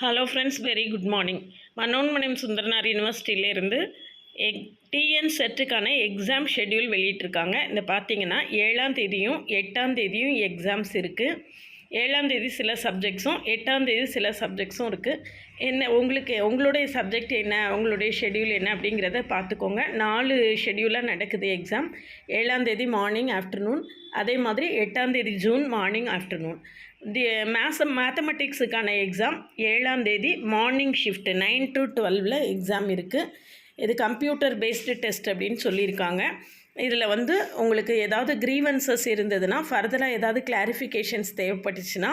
Hello friends, very good morning. Manonmaniam Sundaranar யூனிவர்சிட்டியிலேருந்து TN செட்டுக்கான exam schedule வெளியிட்டிருக்காங்க. இந்த பார்த்தீங்கன்னா 7ஆம் தேதியும் 8ஆம் தேதியும் எக்ஸாம்ஸ் இருக்குது. 7ஆம் தேதி சில சப்ஜெக்ட்ஸும் 8ஆம் தேதி சில சப்ஜெக்ட்ஸும் இருக்குது. உங்களுடைய சப்ஜெக்ட் என்ன, உங்களுடைய ஷெட்யூல் என்ன அப்படிங்கிறத பார்த்துக்கோங்க. 4 ஷெட்யூலாக நடக்குது எக்ஸாம். 7ஆம் தேதி மார்னிங் ஆஃப்டர்நூன், அதே மாதிரி 8ஆம் தேதி ஜூன் மார்னிங் ஆஃப்டர்நூன். மேத்தமெட்டிக்ஸுக்கான எக்ஸாம் 7ஆம் தேதி மார்னிங் ஷிஃப்ட் 9 to 12 எக்ஸாம் இருக்குது. இது கம்ப்யூட்டர் பேஸ்டு டெஸ்ட் அப்படின்னு சொல்லியிருக்காங்க. இதில் உங்களுக்கு ஏதாவது க்ரீவன்சஸ் இருந்ததுன்னா, ஃபர்தராக ஏதாவது கிளாரிஃபிகேஷன்ஸ் தேவைப்பட்டுச்சுன்னா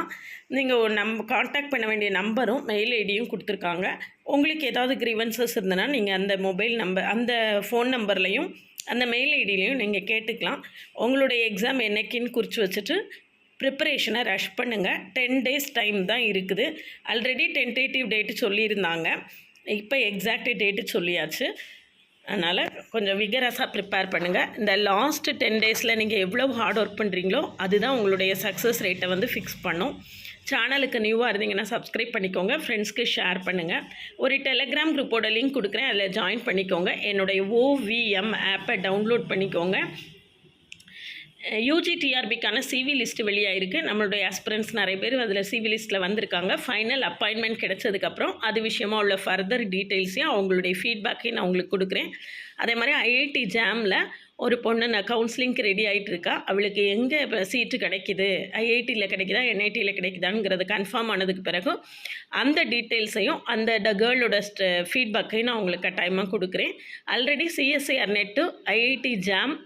நீங்கள் காண்டாக்ட் பண்ண வேண்டிய நம்பரும் மெயில் ஐடியும் கொடுத்துருக்காங்க. உங்களுக்கு ஏதாவது க்ரீவன்சஸ் இருந்ததுன்னா நீங்கள் அந்த மொபைல் நம்பர், அந்த ஃபோன் நம்பர்லையும் அந்த மெயில் ஐடியிலையும் நீங்கள் கேட்டுக்கலாம். உங்களுடைய எக்ஸாம் என்னைக்குன்னு குறித்து வச்சுட்டு ப்ரிப்பரேஷனை ரஷ் பண்ணுங்கள். 10 days டைம் தான் இருக்குது. ஆல்ரெடி டென்டேட்டிவ் டேட்டு சொல்லியிருந்தாங்க, இப்போ எக்ஸாக்ட் டேட்டு சொல்லியாச்சு. அதனால் கொஞ்சம் விகரஸாக ப்ரிப்பேர் பண்ணுங்கள். இந்த லாஸ்ட்டு 10 daysல நீங்கள் எவ்வளோ ஹார்ட் ஒர்க் பண்ணுறீங்களோ அதுதான் உங்களுடைய சக்ஸஸ் ரேட்டை ஃபிக்ஸ் பண்ணும். சேனலுக்கு நியூவாக இருந்தீங்கன்னா சப்ஸ்கிரைப் பண்ணிக்கோங்க, ஃப்ரெண்ட்ஸ்க்கு ஷேர் பண்ணுங்கள். ஒரு டெலகிராம் குரூப்போட லிங்க் கொடுக்குறேன், அதில் ஜாயின் பண்ணிக்கோங்க. என்னுடைய OVM ஆப்பை டவுன்லோட் பண்ணிக்கோங்க. UGTRBக்கான CV லிஸ்ட்டு வெளியாகிருக்கு. நம்மளுடைய ஆஸ்பிரண்ட்ஸ் நிறைய பேர் அதில் CV லிஸ்ட்டில் வந்திருக்காங்க. ஃபைனல் அப்பாயின்மெண்ட் கிடைச்சதுக்கப்புறம் அது விஷயமாக உள்ள ஃபர்தர் டீட்டெயில்ஸையும் அவங்களுடைய ஃபீட்பேக்கையும் நான் உங்களுக்கு கொடுக்குறேன். அதே மாதிரி IIT ஜாமில் ஒரு பொண்ணு நான் கவுன்சிலிங்க்கு ரெடி ஆகிட்டு இருக்கா. அவளுக்கு எங்கே இப்போ சீட்டு கிடைக்கிது, IITயில் கிடைக்குதா NITயில் கிடைக்குதாங்கிறது கன்ஃபார்ம் ஆனதுக்கு பிறகு அந்த டீட்டெயில்ஸையும் அந்த கேர்ளோட ஃபீட்பேக்கையும் நான் உங்களுக்கு கட்டாயமாக கொடுக்குறேன். Already CSIR net, IIT jam,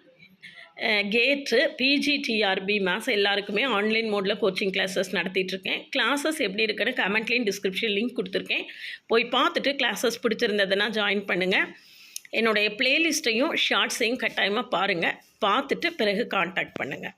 கேட்டு, PGTRB மேத்ஸ் எல்லாருக்குமே ஆன்லைன் மோடில் கோச்சிங் கிளாஸஸ் நடத்திட்டுருக்கேன். கிளாஸஸ் எப்படி இருக்குன்னு கமெண்ட்லேயும் டிஸ்கிரிப்ஷன் லிங்க் கொடுத்துருக்கேன். போய் பார்த்துட்டு கிளாஸஸ் பிடிச்சிருந்ததுன்னா ஜாயின் பண்ணுங்கள். என்னுடைய ப்ளேலிஸ்ட்டையும் ஷார்ட்ஸையும் கட்டாயமாக பாருங்கள். பார்த்துட்டு பிறகு காண்டாக்ட் பண்ணுங்கள்.